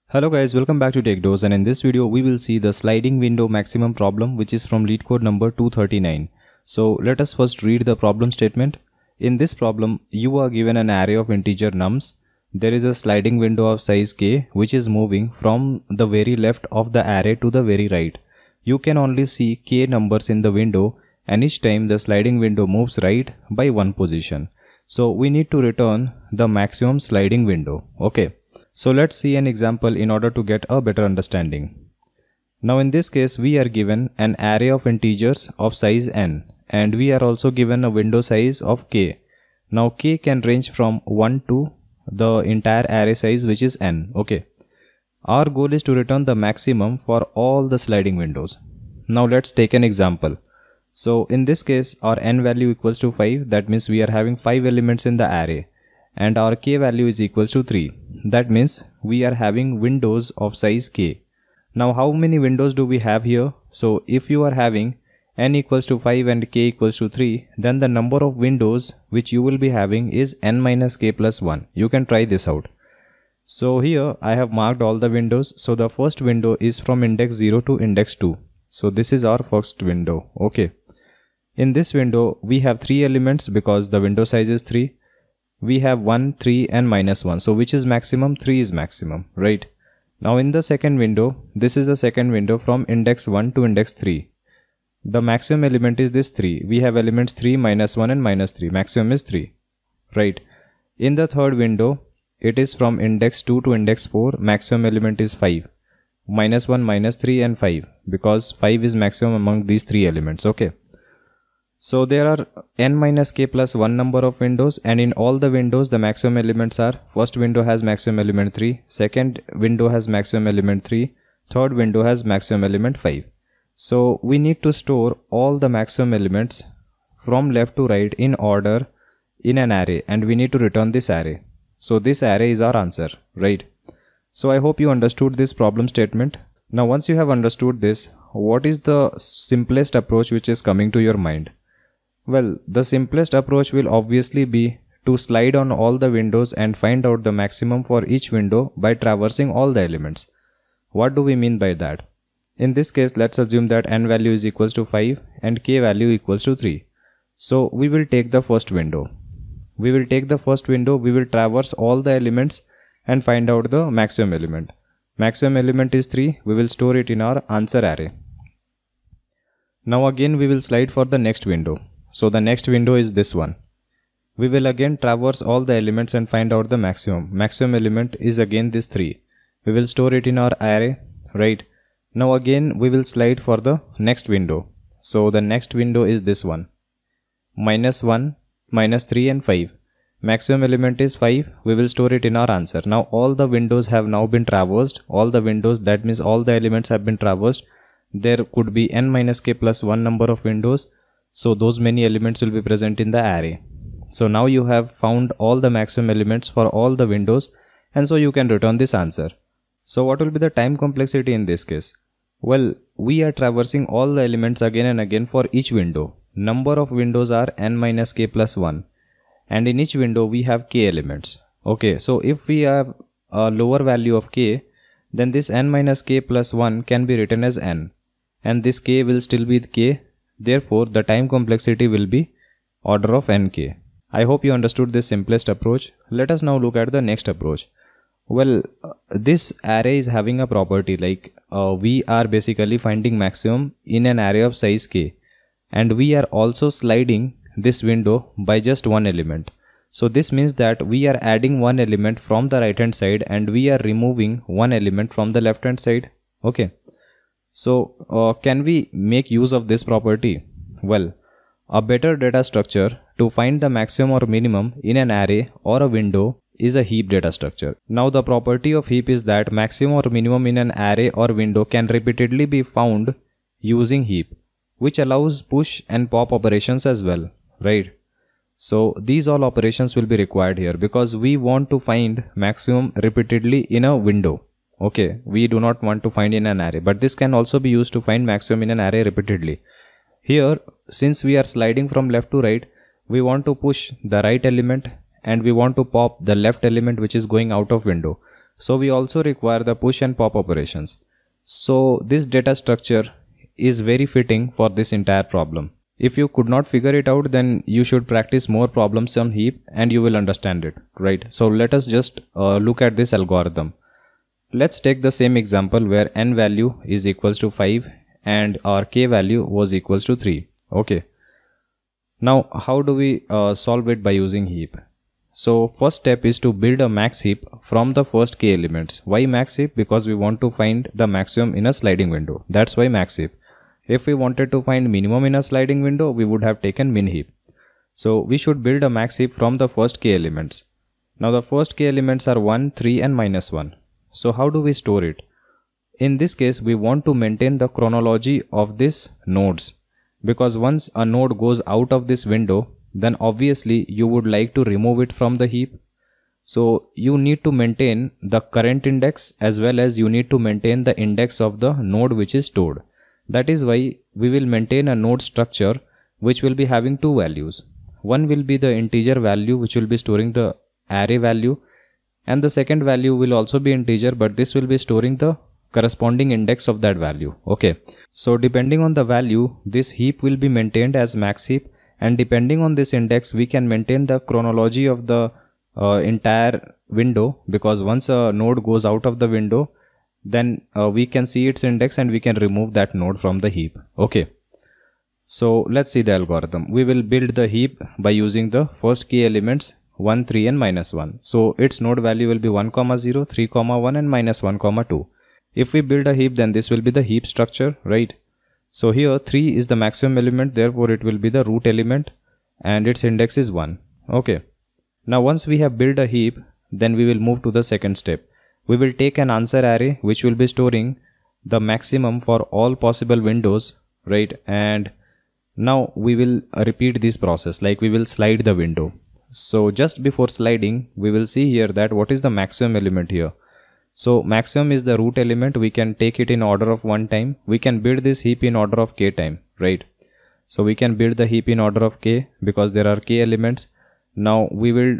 Hello guys, welcome back to Techdose, and in this video we will see the sliding window maximum problem, which is from Leetcode number 239. So let us first read the problem statement. In this problem, you are given an array of integer nums. There is a sliding window of size k which is moving from the very left of the array to the very right. You can only see k numbers in the window, and each time the sliding window moves right by one position. So we need to return the maximum sliding window. Okay. So let's see an example in order to get a better understanding. Now in this case we are given an array of integers of size n, and we are also given a window size of k. Now k can range from 1 to the entire array size, which is n. Okay. Our goal is to return the maximum for all the sliding windows. Now let's take an example. So in this case our n value equals to 5, that means we are having 5 elements in the array, and our k value is equals to 3. That means we are having windows of size k. Now how many windows do we have here? So if you are having n equals to 5 and k equals to 3, then the number of windows which you will be having is n minus k plus 1. You can try this out. So here I have marked all the windows. So the first window is from index 0 to index 2. So this is our first window. Okay. In this window we have 3 elements because the window size is 3. We have 1, 3 and minus 1. So which is maximum? 3 is maximum, right? Now in the second window, this is the second window from index 1 to index 3. The maximum element is this 3. We have elements 3, minus 1 and minus 3. Maximum is 3, right? In the third window, it is from index 2 to index 4. Maximum element is 5. Minus 1, minus 3 and 5, because 5 is maximum among these 3 elements, okay? So there are n minus k plus 1 number of windows, and in all the windows the maximum elements are: first window has maximum element 3, second window has maximum element 3, third window has maximum element 5. So we need to store all the maximum elements from left to right in order in an array, and we need to return this array. So this array is our answer, right? So I hope you understood this problem statement. Now once you have understood this, what is the simplest approach which is coming to your mind? Well, the simplest approach will obviously be to slide on all the windows and find out the maximum for each window by traversing all the elements. What do we mean by that? In this case, let's assume that n value is equals to 5 and k value equals to 3. So we will take the first window. We will traverse all the elements and find out the maximum element. Maximum element is 3. We will store it in our answer array. Now again we will slide for the next window. So the next window is this one. We will again traverse all the elements and find out the maximum. Maximum element is again this 3. We will store it in our array, right? Now again we will slide for the next window. So the next window is this one. Minus 1, minus 3 and 5. Maximum element is 5. We will store it in our answer. Now all the windows have now been traversed. All the windows, that means all the elements have been traversed. There could be n minus k plus 1 number of windows. So those many elements will be present in the array. So now you have found all the maximum elements for all the windows, and so you can return this answer. So what will be the time complexity in this case? Well, we are traversing all the elements again and again for each window. Number of windows are n minus k plus 1, and in each window we have k elements. Okay, so if we have a lower value of k, then this n minus k plus 1 can be written as n, and this k will still be k. Therefore, the time complexity will be order of nk. I hope you understood this simplest approach. Let us now look at the next approach. Well, this array is having a property like we are basically finding maximum in an array of size k, and we are also sliding this window by just one element. So this means that we are adding one element from the right hand side and we are removing one element from the left hand side. Okay. So can we make use of this property? Well, a better data structure to find the maximum or minimum in an array or a window is a heap data structure. Now the property of heap is that maximum or minimum in an array or window can repeatedly be found using heap, which allows push and pop operations as well, right? So these all operations will be required here because we want to find maximum repeatedly in a window. Okay, we do not want to find in an array, but this can also be used to find maximum in an array repeatedly. Here, since we are sliding from left to right, we want to push the right element and we want to pop the left element which is going out of window. So we also require the push and pop operations. So this data structure is very fitting for this entire problem. If you could not figure it out, then you should practice more problems on heap and you will understand it, right? So let us just look at this algorithm. Let's take the same example where n value is equals to 5 and our k value was equals to 3. Okay. Now how do we solve it by using heap? So first step is to build a max heap from the first k elements. Why max heap? Because we want to find the maximum in a sliding window. That's why max heap. If we wanted to find minimum in a sliding window, we would have taken min heap. So we should build a max heap from the first k elements. Now the first k elements are 1, 3 and -1. So how do we store it? In this case, we want to maintain the chronology of these nodes. Because once a node goes out of this window, then obviously you would like to remove it from the heap. So you need to maintain the current index as well as you need to maintain the index of the node which is stored. That is why we will maintain a node structure which will be having two values. One will be the integer value which will be storing the array value, and the second value will also be integer, but this will be storing the corresponding index of that value. Okay. So depending on the value, this heap will be maintained as max heap, and depending on this index we can maintain the chronology of the entire window, because once a node goes out of the window, then we can see its index and we can remove that node from the heap. Okay. So let's see the algorithm. We will build the heap by using the first key elements 1, 3 and -1. So its node value will be 1, 0, 3, 1 and -1, 2. If we build a heap, then this will be the heap structure, right? So here 3 is the maximum element, therefore it will be the root element and its index is 1. Okay. Now once we have built a heap, then we will move to the second step. We will take an answer array which will be storing the maximum for all possible windows, right? And now we will repeat this process, like we will slide the window. So just before sliding, we will see here that what is the maximum element here. So maximum is the root element. We can take it in order of 1 time. We can build this heap in order of k time, right? So we can build the heap in order of k because there are k elements. Now we will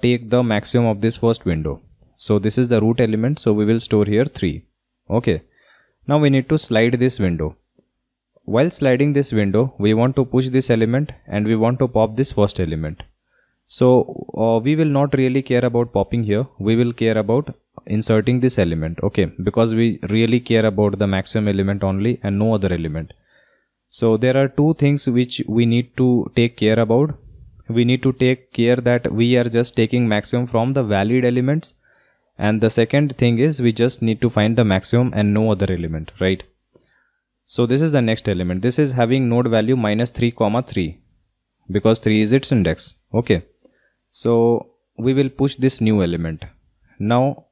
take the maximum of this first window. So this is the root element, so we will store here 3. Okay. Now we need to slide this window. While sliding this window, we want to push this element and we want to pop this first element. So we will not really care about popping here. We will care about inserting this element. Okay. Because we really care about the maximum element only and no other element. So there are two things which we need to take care about. We need to take care that we are just taking maximum from the valid elements. And the second thing is we just need to find the maximum and no other element, right? So this is the next element. This is having node value -3, 3 because 3 is its index. Okay. So we will push this new element. Now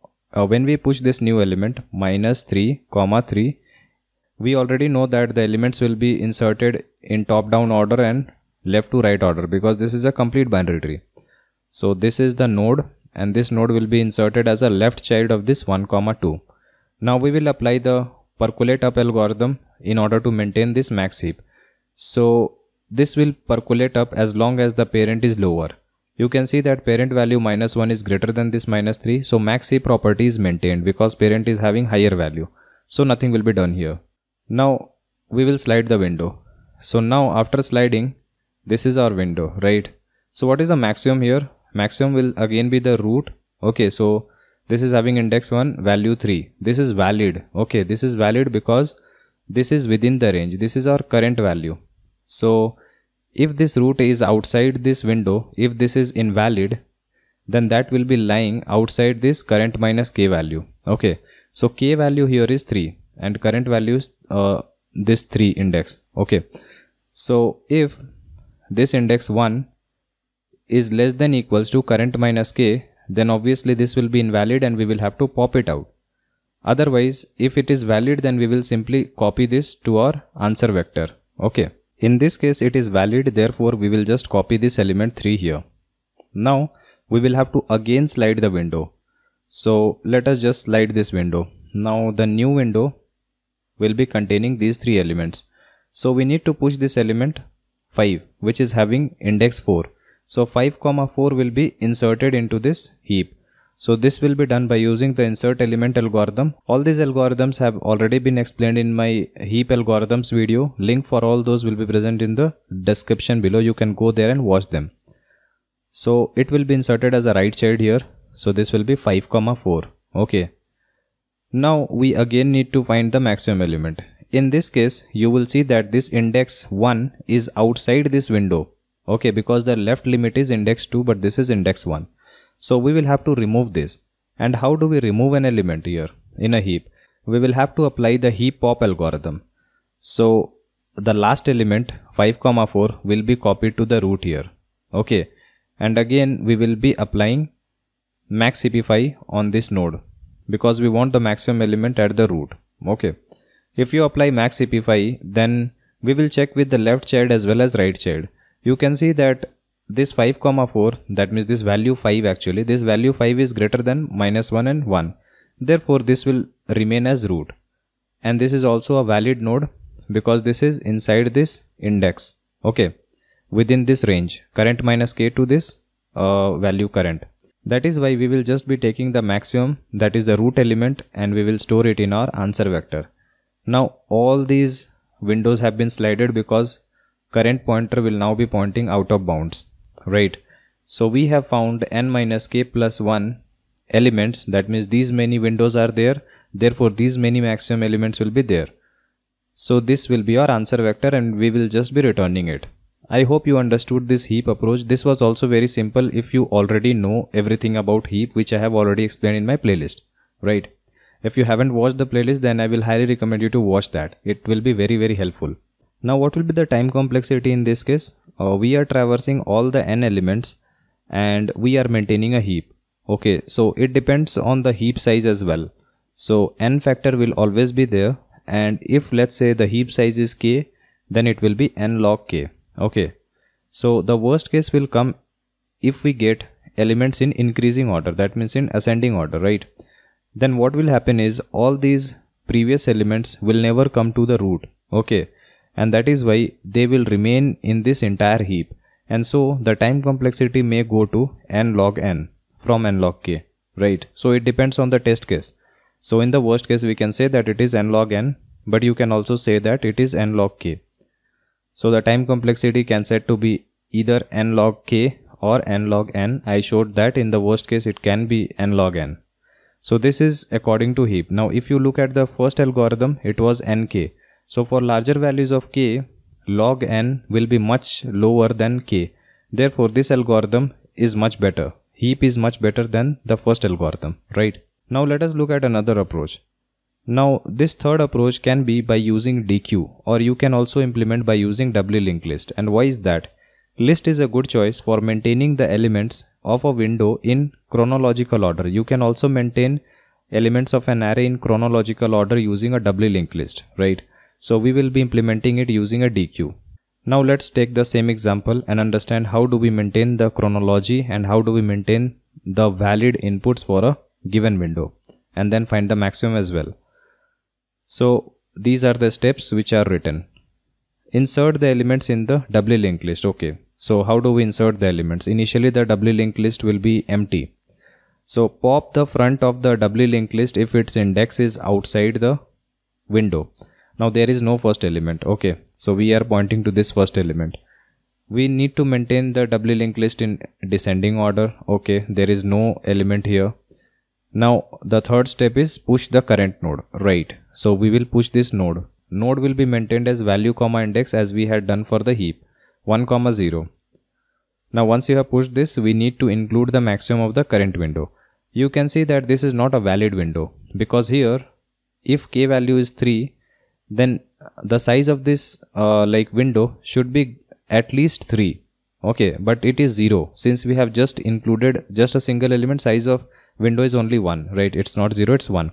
when we push this new element -3, 3, we already know that the elements will be inserted in top down order and left to right order because this is a complete binary tree. So this is the node and this node will be inserted as a left child of this 1, 2. Now we will apply the Percolate Up algorithm in order to maintain this max heap. So this will percolate up as long as the parent is lower. You can see that parent value -1 is greater than this -3. So max heap property is maintained because parent is having higher value. So nothing will be done here. Now we will slide the window. So now after sliding, this is our window, right? So what is the maximum here? Maximum will again be the root. Okay, so this is having index 1, value 3. This is valid. Okay, this is valid because this is within the range. This is our current value. So if this root is outside this window, if this is invalid, then that will be lying outside this current minus k value. Okay, so k value here is 3 and current value is this 3 index. Okay, so if this index 1 is less than equals to current minus k, then obviously this will be invalid and we will have to pop it out. Otherwise, if it is valid, then we will simply copy this to our answer vector. Okay. In this case, it is valid. Therefore, we will just copy this element 3 here. Now, we will have to again slide the window. So let us just slide this window. Now the new window will be containing these 3 elements. So we need to push this element 5, which is having index 4. So 5, 4 will be inserted into this heap. So this will be done by using the insert element algorithm. All these algorithms have already been explained in my heap algorithms video. Link for all those will be present in the description below. You can go there and watch them. So it will be inserted as a right child here. So this will be 5, 4. Okay. Now we again need to find the maximum element. In this case, you will see that this index 1 is outside this window. Okay, because the left limit is index 2, but this is index 1. So we will have to remove this. And how do we remove an element here in a heap? We will have to apply the heap pop algorithm. So the last element 5, 4 will be copied to the root here. Okay. And again we will be applying max heapify on this node because we want the maximum element at the root. Okay. If you apply max heapify, then we will check with the left child as well as right child. You can see that this 5, 4, that means this value 5 actually, this value 5 is greater than -1 and 1. Therefore, this will remain as root. And this is also a valid node because this is inside this index. Okay. Within this range, current minus k to this value current. That is why we will just be taking the maximum, that is the root element, and we will store it in our answer vector. Now all these windows have been slided because current pointer will now be pointing out of bounds, right? So we have found n minus k plus 1 elements. That means these many windows are there. Therefore these many maximum elements will be there. So this will be our answer vector and we will just be returning it. I hope you understood this heap approach. This was also very simple if you already know everything about heap, which I have already explained in my playlist, right? If you haven't watched the playlist, then I will highly recommend you to watch that. It will be very helpful. Now what will be the time complexity in this case? We are traversing all the n elements and we are maintaining a heap. Okay, so it depends on the heap size as well. So n factor will always be there, and if let's say the heap size is k, then it will be n log k. Okay, so the worst case will come if we get elements in increasing order, that means in ascending order, right? Then what will happen is all these previous elements will never come to the root. Okay, and that is why they will remain in this entire heap, and so the time complexity may go to n log n from n log k, right? So it depends on the test case. So in the worst case we can say that it is n log n, but you can also say that it is n log k. So the time complexity can set to be either n log k or n log n. I showed that in the worst case it can be n log n. So this is according to heap. Now if you look at the first algorithm, it was nk. So for larger values of k, log n will be much lower than k. Therefore this algorithm is much better. Heap is much better than the first algorithm, right? Now let us look at another approach. Now this third approach can be by using deque, or you can also implement by using doubly linked list. And why is that? List is a good choice for maintaining the elements of a window in chronological order. You can also maintain elements of an array in chronological order using a doubly linked list, right? So we will be implementing it using a deque. Now let's take the same example and understand how do we maintain the chronology and how do we maintain the valid inputs for a given window, and then find the maximum as well. So these are the steps which are written. Insert the elements in the doubly linked list. Okay, so how do we insert the elements? Initially the doubly linked list will be empty. So pop the front of the doubly linked list if its index is outside the window. Now there is no first element. Okay, so we are pointing to this first element. We need to maintain the doubly linked list in descending order. Okay, there is no element here. Now the third step is push the current node, right? So we will push this node. Node will be maintained as value comma index as we had done for the heap, 1, 0. Now once you have pushed this, we need to include the maximum of the current window. You can see that this is not a valid window because here if k value is 3, then the size of this window should be at least 3. Okay, but it is 0 since we have just included just a single element. Size of window is only 1, right? It's not 0, it's 1.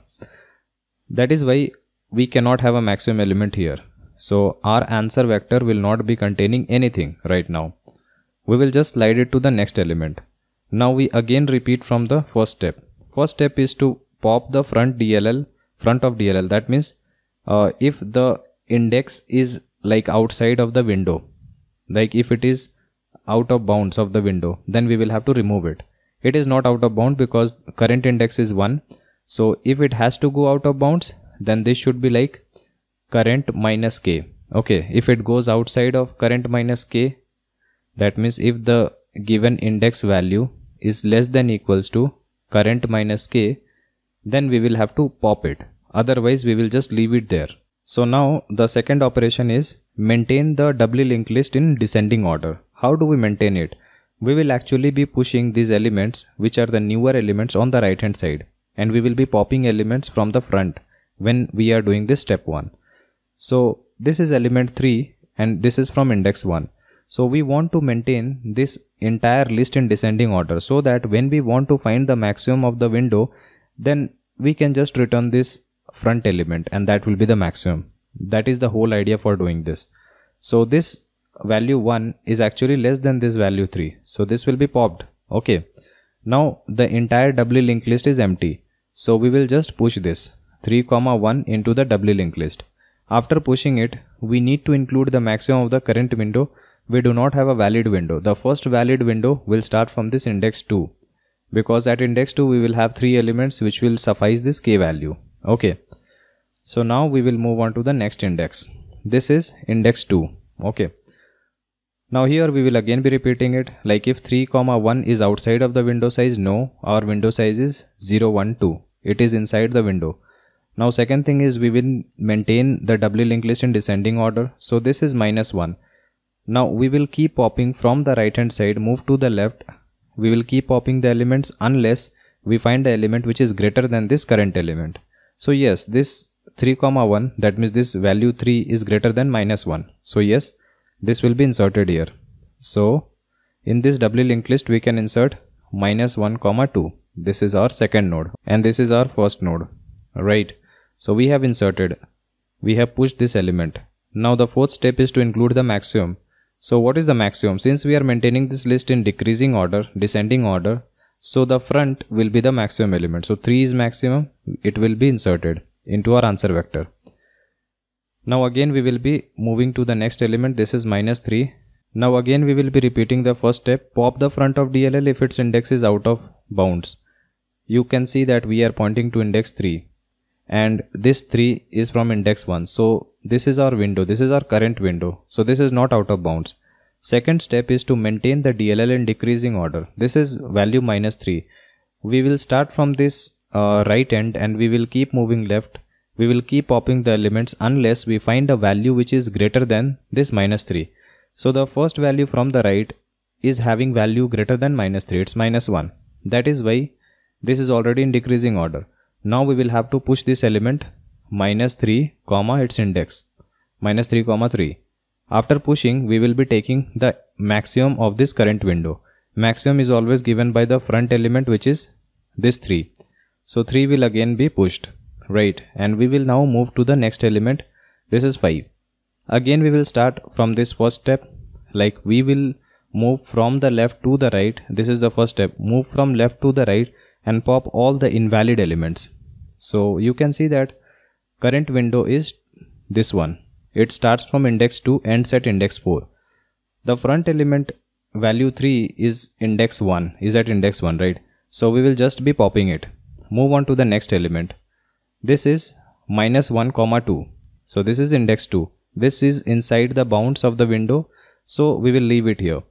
That is why we cannot have a maximum element here. So our answer vector will not be containing anything right now. We will just slide it to the next element. Now we again repeat from the first step. First step is to pop the front of DLL. That means if the index is like outside of the window, like if it is out of bounds of the window, then we will have to remove it. it is not out of bound because current index is 1. So if it has to go out of bounds, then this should be like current minus k. Okay, if it goes outside of current minus k, that means if the given index value is less than equals to current minus k, then we will have to pop it. Otherwise we will just leave it there. So now the second operation is maintain the doubly linked list in descending order. How do we maintain it? We will actually be pushing these elements, which are the newer elements, on the right hand side, and we will be popping elements from the front when we are doing this step 1. So this is element 3 and this is from index 1. So we want to maintain this entire list in descending order so that when we want to find the maximum of the window, then we can just return this front element and that will be the maximum. That is the whole idea for doing this. So this value 1 is actually less than this value 3. So this will be popped. Okay. Now the entire doubly linked list is empty. So we will just push this 3, 1 into the doubly linked list. After pushing it, we need to include the maximum of the current window. We do not have a valid window. The first valid window will start from this index 2, because at index 2 we will have 3 elements which will suffice this k value. Okay. So now we will move on to the next index. This is index 2. Okay. Now here we will again be repeating it, like if 3, 1 is outside of the window size, no, our window size is 0, 1, 2. It is inside the window. Now second thing is we will maintain the doubly linked list in descending order. So this is minus 1. Now we will keep popping from the right hand side, move to the left. We will keep popping the elements unless we find the element which is greater than this current element. So yes, this 3, 1, that means this value 3 is greater than minus 1. So yes, this will be inserted here. So in this doubly linked list we can insert minus 1, 2. This is our second node and this is our first node. Right. So we have inserted, we have pushed this element. Now the fourth step is to include the maximum. So what is the maximum? Since we are maintaining this list in decreasing order, descending order, so the front will be the maximum element. So 3 is maximum, it will be inserted into our answer vector. Now again we will be moving to the next element. This is minus 3. Now again we will be repeating the first step. Pop the front of DLL if its index is out of bounds. You can see that we are pointing to index 3. And this 3 is from index 1. So this is our window, this is our current window. So this is not out of bounds. Second step is to maintain the DLL in decreasing order. This is value minus 3. We will start from this right end and we will keep moving left. We will keep popping the elements unless we find a value which is greater than this minus 3. So the first value from the right is having value greater than minus 3. It's minus 1. That is why this is already in decreasing order. Now we will have to push this element minus 3, its index, minus 3, 3. After pushing, we will be taking the maximum of this current window. Maximum is always given by the front element, which is this 3. So 3 will again be pushed, right? And we will now move to the next element. This is 5. Again we will start from this first step, like we will move from the left to the right. This is the first step. Move from left to the right and pop all the invalid elements. So you can see that current window is this one. It starts from index 2, ends at index 4. The front element value 3 is index 1, is at index 1, right? So we will just be popping it. Move on to the next element. This is minus 1, 2. So this is index 2. This is inside the bounds of the window. So we will leave it here.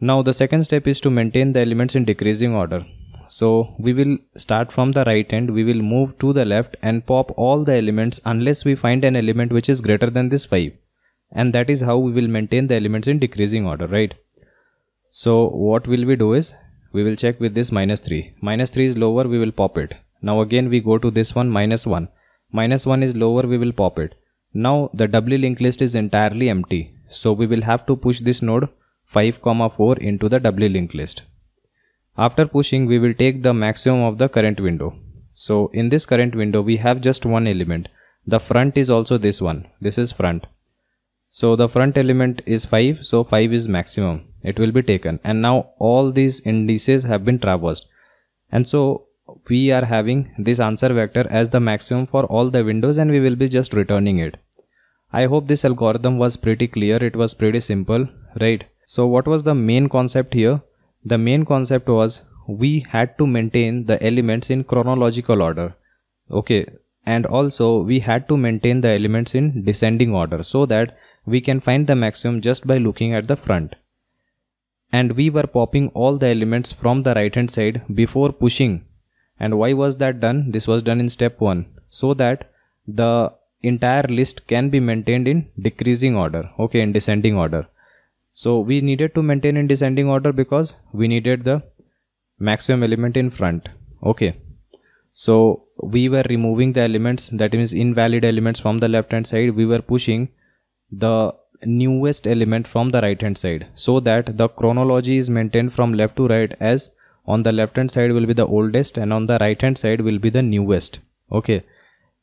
Now the second step is to maintain the elements in decreasing order. So we will start from the right end, we will move to the left and pop all the elements unless we find an element which is greater than this 5. And that is how we will maintain the elements in decreasing order, right? So what will we do is, we will check with this minus 3. Minus 3 is lower, we will pop it. Now again we go to this one, minus 1. Minus 1 is lower, we will pop it. Now the doubly linked list is entirely empty. So we will have to push this node 5, 4 into the doubly linked list. After pushing, we will take the maximum of the current window. So in this current window, we have just one element. The front is also this one. This is front. So the front element is 5. So 5 is maximum. It will be taken. And now all these indices have been traversed. And so we are having this answer vector as the maximum for all the windows and we will be just returning it. I hope this algorithm was pretty clear. It was pretty simple, right? So what was the main concept here? The main concept was we had to maintain the elements in chronological order. Okay, and also we had to maintain the elements in descending order so that we can find the maximum just by looking at the front. And we were popping all the elements from the right hand side before pushing. And why was that done? This was done in step 1 so that the entire list can be maintained in decreasing order, okay, in descending order. So we needed to maintain in descending order because we needed the maximum element in front. Okay, so we were removing the elements, that means invalid elements, from the left hand side. We were pushing the newest element from the right hand side so that the chronology is maintained from left to right, as on the left hand side will be the oldest and on the right hand side will be the newest. Okay,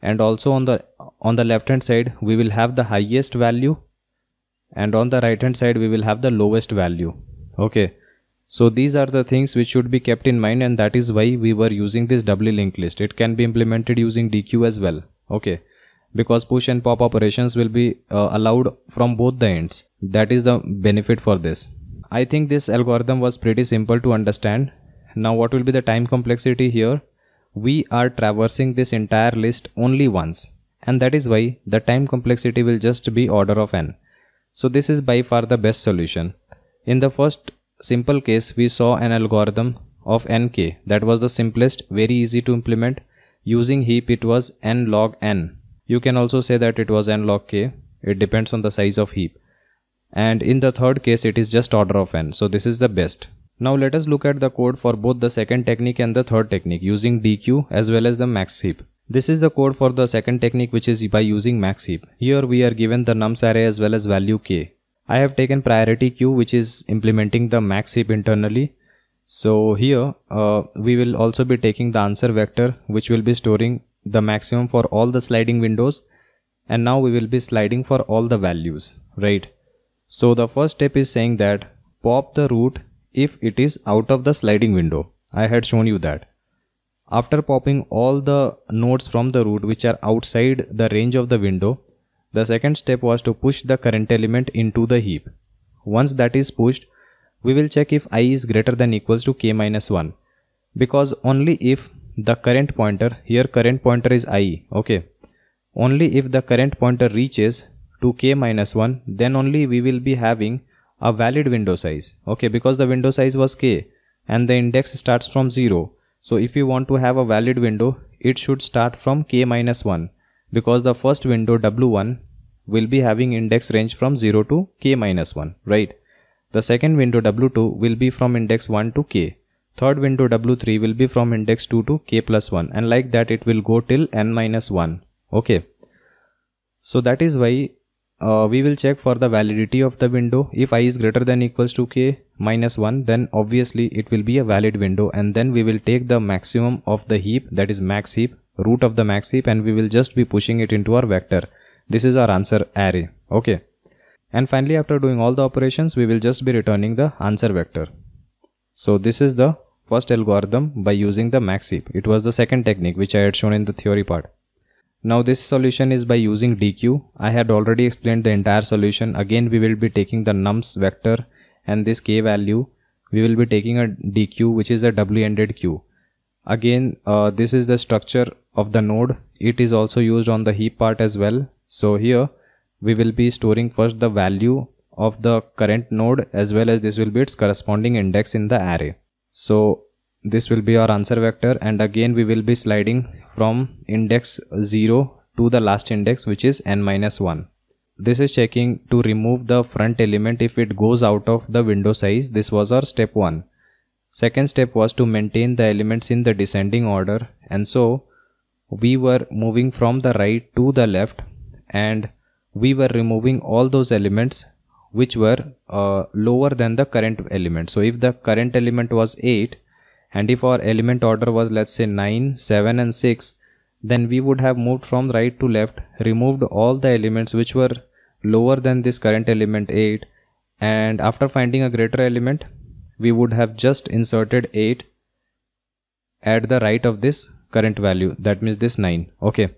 and also on the left hand side we will have the highest value and on the right hand side we will have the lowest value. Okay, so these are the things which should be kept in mind, and that is why we were using this doubly linked list. It can be implemented using deque as well. Okay, because push and pop operations will be allowed from both the ends. That is the benefit for this. I think this algorithm was pretty simple to understand. Now what will be the time complexity here? We are traversing this entire list only once, and that is why the time complexity will just be order of n. So this is by far the best solution. In the first simple case we saw an algorithm of nk. That was the simplest, very easy to implement. Using heap it was n log n. You can also say that it was n log k. It depends on the size of heap. And in the third case it is just order of n. So this is the best. Now let us look at the code for both the second technique and the third technique using deque as well as the max heap. This is the code for the second technique, which is by using max heap. Here we are given the nums array as well as value k. I have taken priority queue, which is implementing the max heap internally. So here we will also be taking the answer vector, which will be storing the maximum for all the sliding windows, and now we will be sliding for all the values, right? So the first step is saying that pop the root if it is out of the sliding window. I had shown you that. After popping all the nodes from the root which are outside the range of the window, the second step was to push the current element into the heap. Once that is pushed, we will check if I is greater than equals to k minus 1, because only if the current pointer, here current pointer is I, okay, only if the current pointer reaches to k minus 1, then only we will be having a valid window size, okay, because the window size was k and the index starts from 0. So if you want to have a valid window, it should start from k minus 1, because the first window w1 will be having index range from 0 to k minus 1, right? The second window w2 will be from index 1 to k. Third window w3 will be from index 2 to k plus 1, and like that it will go till n minus 1. Okay. So that is why we will check for the validity of the window. If I is greater than equals to k minus 1, then obviously it will be a valid window, and then we will take the maximum of the heap, that is max heap, root of the max heap, and we will just be pushing it into our vector. This is our answer array. Okay. And finally, after doing all the operations, we will just be returning the answer vector. So this is the first algorithm by using the max heap. It was the second technique which I had shown in the theory part. Now this solution is by using deque. I had already explained the entire solution. Again we will be taking the nums vector and this k value. We will be taking a deque, which is a doubly ended queue. Again this is the structure of the node. It is also used on the heap part as well. So here we will be storing first the value of the current node, as well as this will be its corresponding index in the array. So this will be our answer vector, and again we will be sliding from index 0 to the last index, which is n minus 1. This is checking to remove the front element if it goes out of the window size. This was our step 1. Second step was to maintain the elements in the descending order, and so we were moving from the right to the left, and we were removing all those elements which were lower than the current element. So if the current element was 8, and if our element order was, let's say, 9, 7 and 6, then we would have moved from right to left, removed all the elements which were lower than this current element 8, and after finding a greater element, we would have just inserted 8 at the right of this current value, that means this 9. Okay.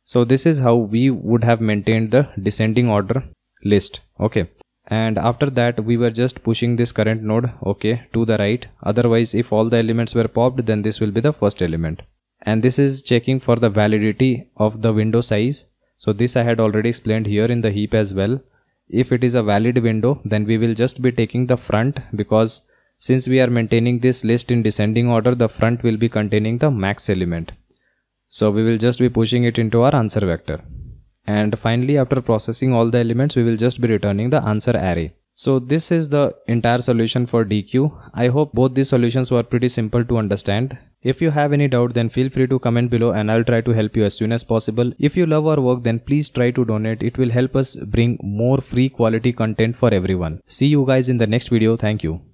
So this is how we would have maintained the descending order list. Okay. and after that we were just pushing this current node, okay, to the right. Otherwise, if all the elements were popped, then this will be the first element. And this is checking for the validity of the window size. So this I had already explained here in the heap as well. If it is a valid window, then we will just be taking the front, because since we are maintaining this list in descending order, the front will be containing the max element. So we will just be pushing it into our answer vector. And finally, after processing all the elements, we will just be returning the answer array. So this is the entire solution for deque. I hope both these solutions were pretty simple to understand. If you have any doubt, then feel free to comment below and I'll try to help you as soon as possible. If you love our work, then please try to donate. It will help us bring more free quality content for everyone. See you guys in the next video. Thank you.